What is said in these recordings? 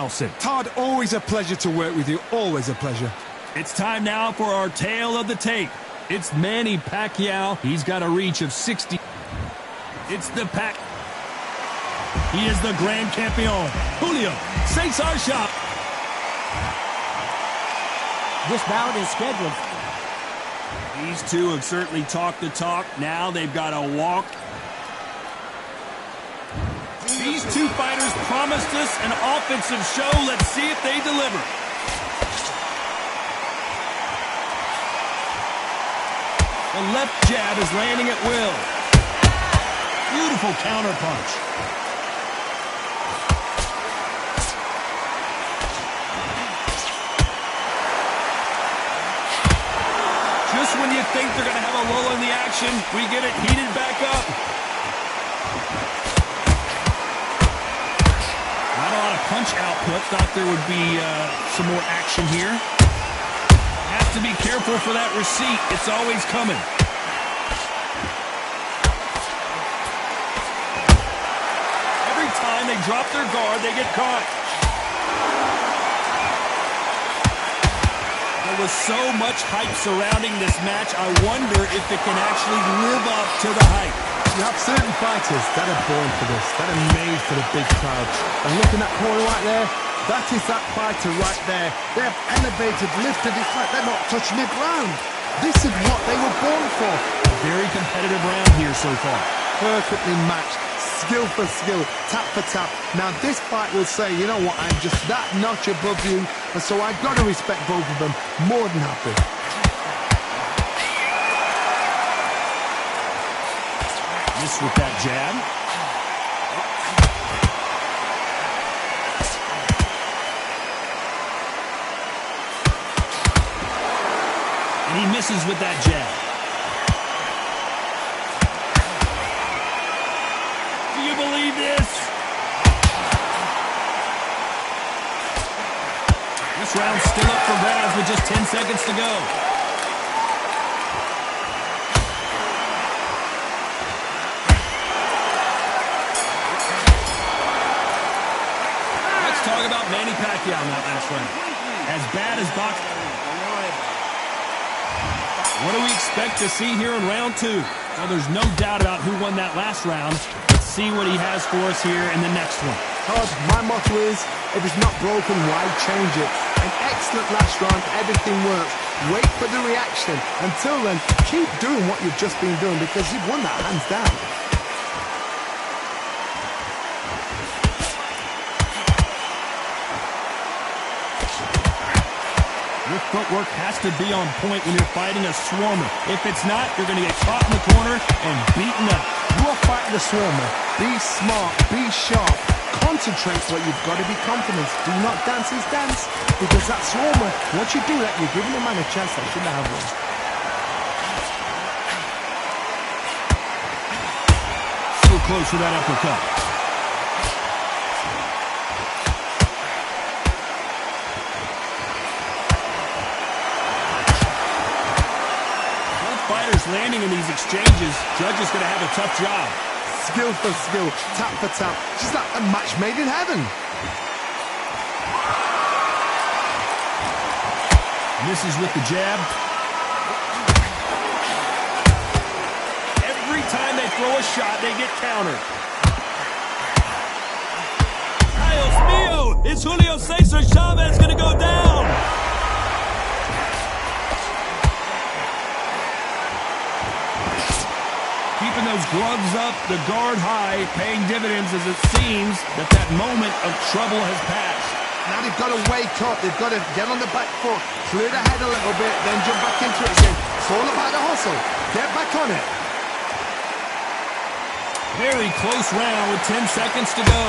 Nelson. Todd, always a pleasure to work with you. Always a pleasure. It's time now for our tale of the tape. It's Manny Pacquiao. He's got a reach of 60. It's the Pac. He is the Grand Campeon, Julio Cesar Chavez. This bout is scheduled. These two have certainly talked the talk. Now they've got to walk. These two fighters promised us an offensive show. Let's see if they deliver. The left jab is landing at will. Beautiful counterpunch. Just when you think they're going to have a lull in the action, we get it heated back up. Not a lot of punch output. Thought there would be some more action here. Has to be careful for that receipt. It's always coming. Every time they drop their guard, they get caught. There was so much hype surrounding this match, I wonder if it can actually live up to the hype. You have certain fighters that are born for this, that are made for the big crowd. And looking at Corey right there, that is that fighter right there. They have elevated, lifted, it's like they're not touching the ground. This is what they were born for. Very competitive round here so far. Perfectly matched, skill for skill, tap for tap. Now this fight will say, you know what, I'm just that notch above you, and so I've got to respect both of them more than happy. Miss with that jab. And he misses with that jab. Do you believe this? This round's still up for grabs with just 10 seconds to go. Let's talk about Manny Pacquiao in that last round. As bad as boxing. What do we expect to see here in round two? Well, there's no doubt about who won that last round. Let's see what he has for us here in the next one. Todd, my motto is, if it's not broken, why change it? An excellent last round, everything works. Wait for the reaction. Until then, keep doing what you've just been doing because you've won that hands down. Your footwork has to be on point when you're fighting a swarmer. If it's not, you're going to get caught in the corner and beaten up. You are fighting the swarmer. Be smart, be sharp. Concentrate, but you've got to be confident. Do not dance his dance, because that swarmer, once you do that, you're giving the man a chance that shouldn't have one. So close for that uppercut. Both fighters landing in these exchanges. Judge is going to have a tough job. Skill for skill, tap for tap. Just like a match made in heaven. Misses with the jab. Every time they throw a shot, they get countered. Dios mío! Is Julio Cesar Chavez going to go down? Keeping those gloves up, the guard high, paying dividends as it seems that moment of trouble has passed. Now they've got to wake up. They've got to get on the back foot, clear the head a little bit, then jump back into it again. It's all about the hustle. Get back on it. Very close round with 10 seconds to go.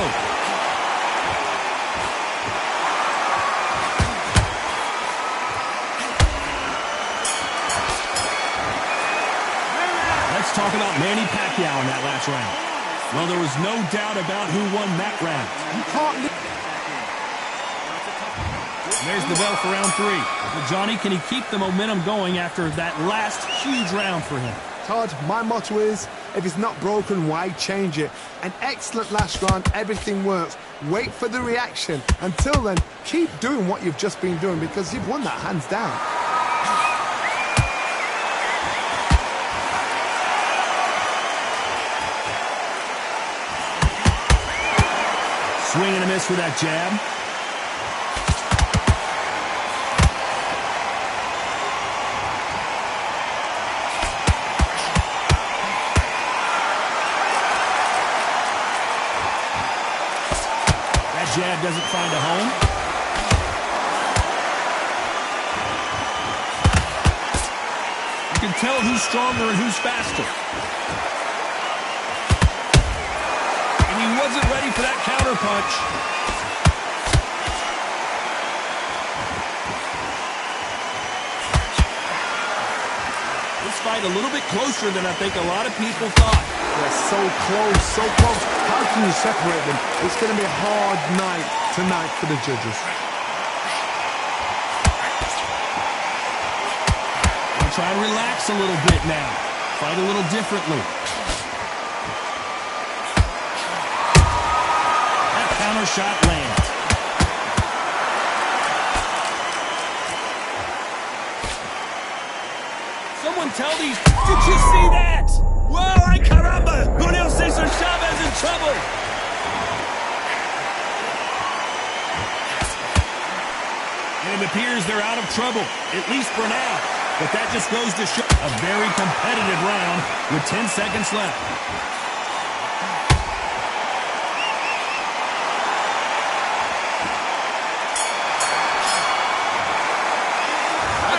Let's talk about Manny Pacquiao in that last round. Well, there was no doubt about who won that round. You can't... There's the bell for round three. But Johnny, can he keep the momentum going after that last huge round for him? Todd, my motto is, If it's not broken, why change it? An excellent last round, everything works. Wait for the reaction. Until then, keep doing what you've just been doing because you've won that hands down. Swing and a miss with that jab. That jab doesn't find a home. You can tell who's stronger and who's faster. He wasn't ready for that counter punch. This fight a little bit closer than I think a lot of people thought. They're so close, so close. How can you separate them? It's going to be a hard night tonight for the judges. I'll try and relax a little bit now. Fight a little differently. Counter shot lands. Someone tell these. Did you see that? Whoa, ay caramba! Julio Cesar Chavez in trouble. And it appears they're out of trouble, at least for now. But that just goes to show a very competitive round with 10 seconds left.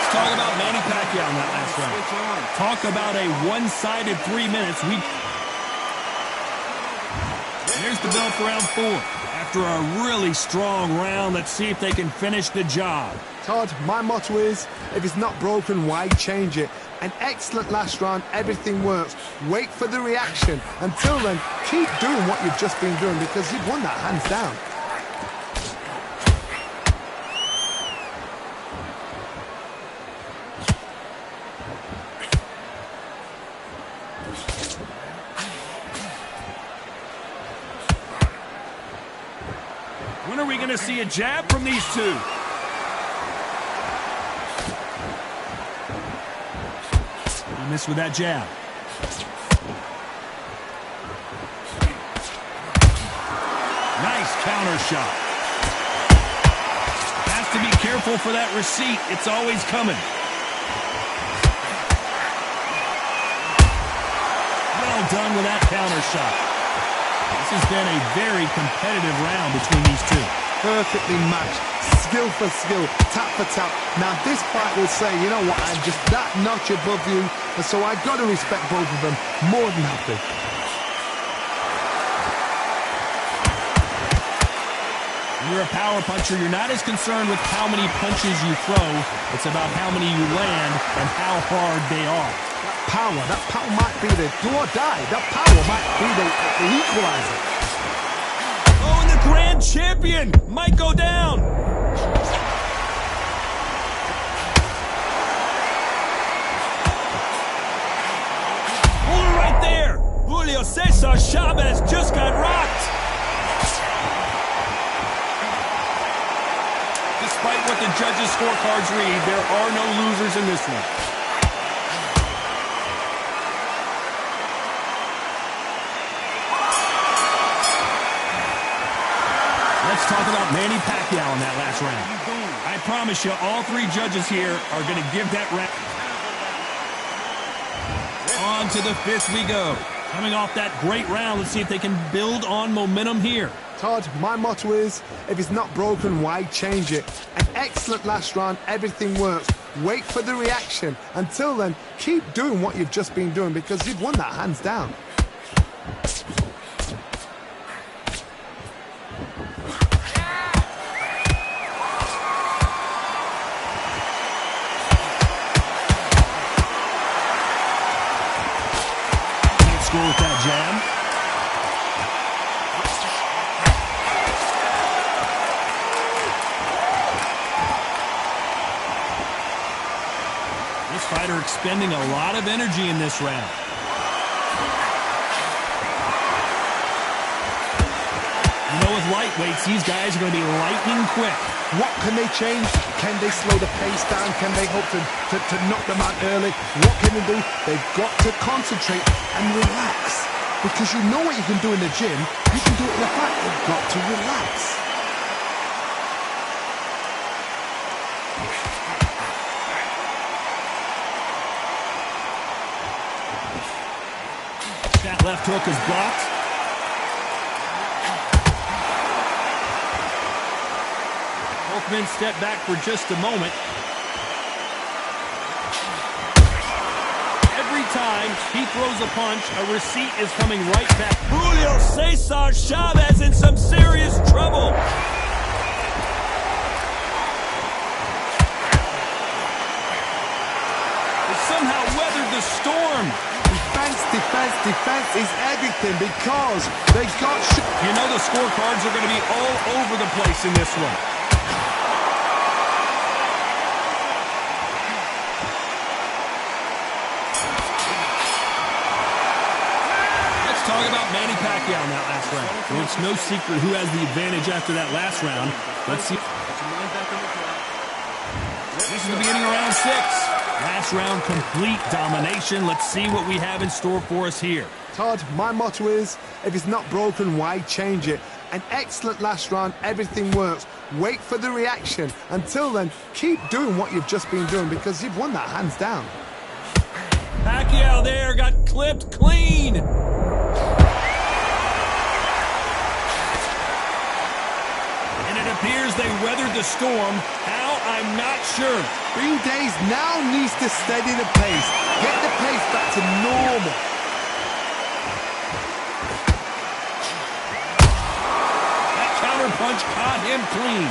Talk about Manny Pacquiao in that last round. Talk about a one-sided 3 minutes. Here's the bell for round 4. After a really strong round, let's see if they can finish the job. Todd, my motto is, if it's not broken, why change it? An excellent last round, everything works. Wait for the reaction. Until then, keep doing what you've just been doing because you've won that hands down. When are we going to see a jab from these two? He missed with that jab. Nice counter shot. Has to be careful for that receipt. It's always coming. Well done with that counter shot. This has been a very competitive round between these two. Perfectly matched, skill for skill, tap for tap. Now this fight will say, you know what, I'm just that notch above you, and so I've got to respect both of them more than happy. When you're a power puncher, you're not as concerned with how many punches you throw. It's about how many you land and how hard they are. That power might be the do or die. That power might be the equalizer. Oh, and the grand champion might go down. Hold it right there. Julio Cesar Chavez just got rocked. Despite what the judges' scorecards read, there are no losers in this one. Let's talk about Manny Pacquiao in that last round. I promise you, all three judges here are going to give that round. On to the 5th we go. Coming off that great round, let's see if they can build on momentum here. Todd, my motto is, if it's not broken, why change it? An excellent last round, everything works. Wait for the reaction. Until then, keep doing what you've just been doing because you've won that hands down. Score with that jab. This fighter expending a lot of energy in this round. those lightweights, these guys are going to be lightning quick. What can they change? Can they slow the pace down? Can they hope to knock them out early? What can they do? They've got to concentrate and relax. Because you know what you can do in the gym, you can do it in the fight. You've got to relax. That left hook is blocked. Both men step back for just a moment. Every time he throws a punch, a receipt is coming right back. Julio Cesar Chavez in some serious trouble. They somehow weathered the storm. Defense is everything because they got... You know the scorecards are going to be all over the place in this one. Let's talk about Manny Pacquiao in that last round. Well, it's no secret who has the advantage after that last round. Let's see. This is the beginning of round 6. Last round, complete domination. Let's see what we have in store for us here. Todd, my motto is, if it's not broken, why change it? An excellent last round, everything works. Wait for the reaction. Until then, keep doing what you've just been doing because you've won that hands down. Pacquiao there got clipped clean. And it appears they weathered the storm. How? I'm not sure. Green Days now needs to steady the pace. Get the pace back to normal. That counter punch caught him clean.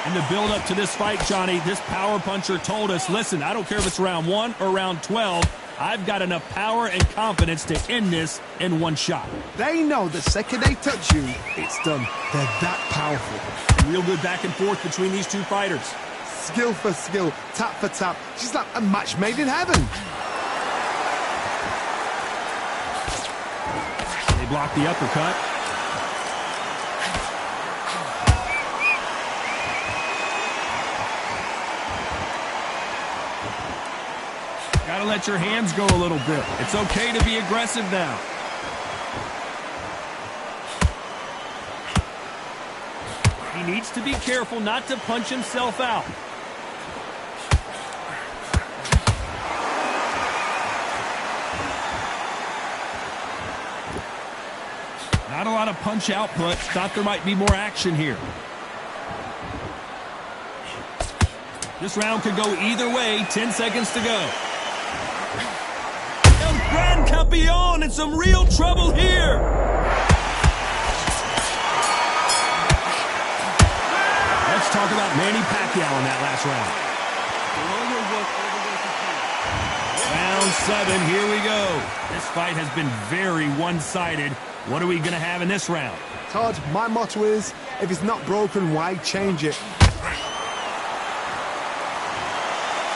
In the build-up to this fight, Johnny, this power puncher told us, listen, I don't care if it's round 1 or round 12, I've got enough power and confidence to end this in one shot. They know the second they touch you, it's done. They're that powerful. Real good back and forth between these two fighters. Skill for skill, tap for tap. She's like a match made in heaven. They block the uppercut. Gotta let your hands go a little bit. It's okay to be aggressive now. He needs to be careful not to punch himself out. Not a lot of punch output. Thought there might be more action here. This round could go either way. 10 seconds to go. El Gran Campeón in some real trouble here. Let's talk about Manny Pacquiao in that last round. Round 7, here we go. This fight has been very one-sided. What are we going to have in this round? Todd, my motto is, if it's not broken, why change it?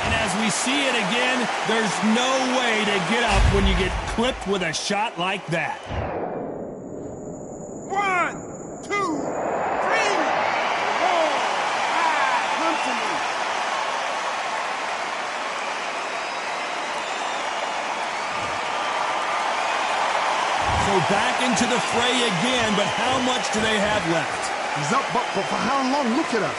And as we see it again, there's no way to get up when you get clipped with a shot like that. 1, 2, 3, 4, 5, come to me. So back into the fray again, but how much do they have left? He's up, but for how long? Look at her.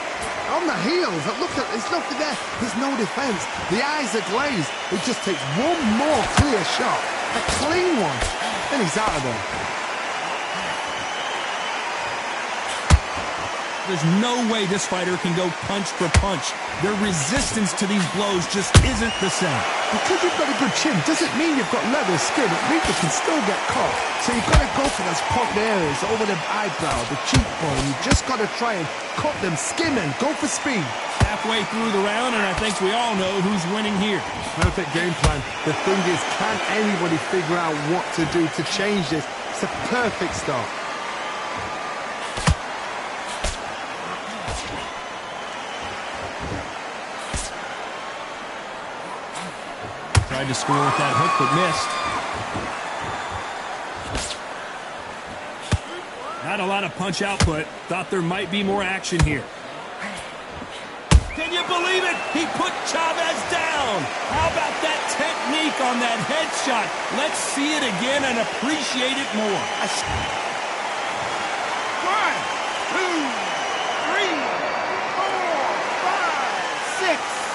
On the heels. Look at, it's nothing there. There's no defense. The eyes are glazed. It just takes one more clear shot. A clean one. Then he's out of there. There's no way this fighter can go punch for punch. Their resistance to these blows just isn't the same. Because you've got a good chin doesn't mean you've got leather skin. It means you can still get caught. So you've got to go for those pointed areas over the eyebrow, the cheekbone. You just got to try and cut them, skim and go for speed. Halfway through the round, and I think we all know who's winning here. Perfect game plan. The thing is, can anybody figure out what to do to change this? It's a perfect start. Tried to score with that hook, but missed. Not a lot of punch output. Thought there might be more action here. Can you believe it? He put Chavez down. How about that technique on that headshot? Let's see it again and appreciate it more. 1, 2, 3, 4, 5, 6.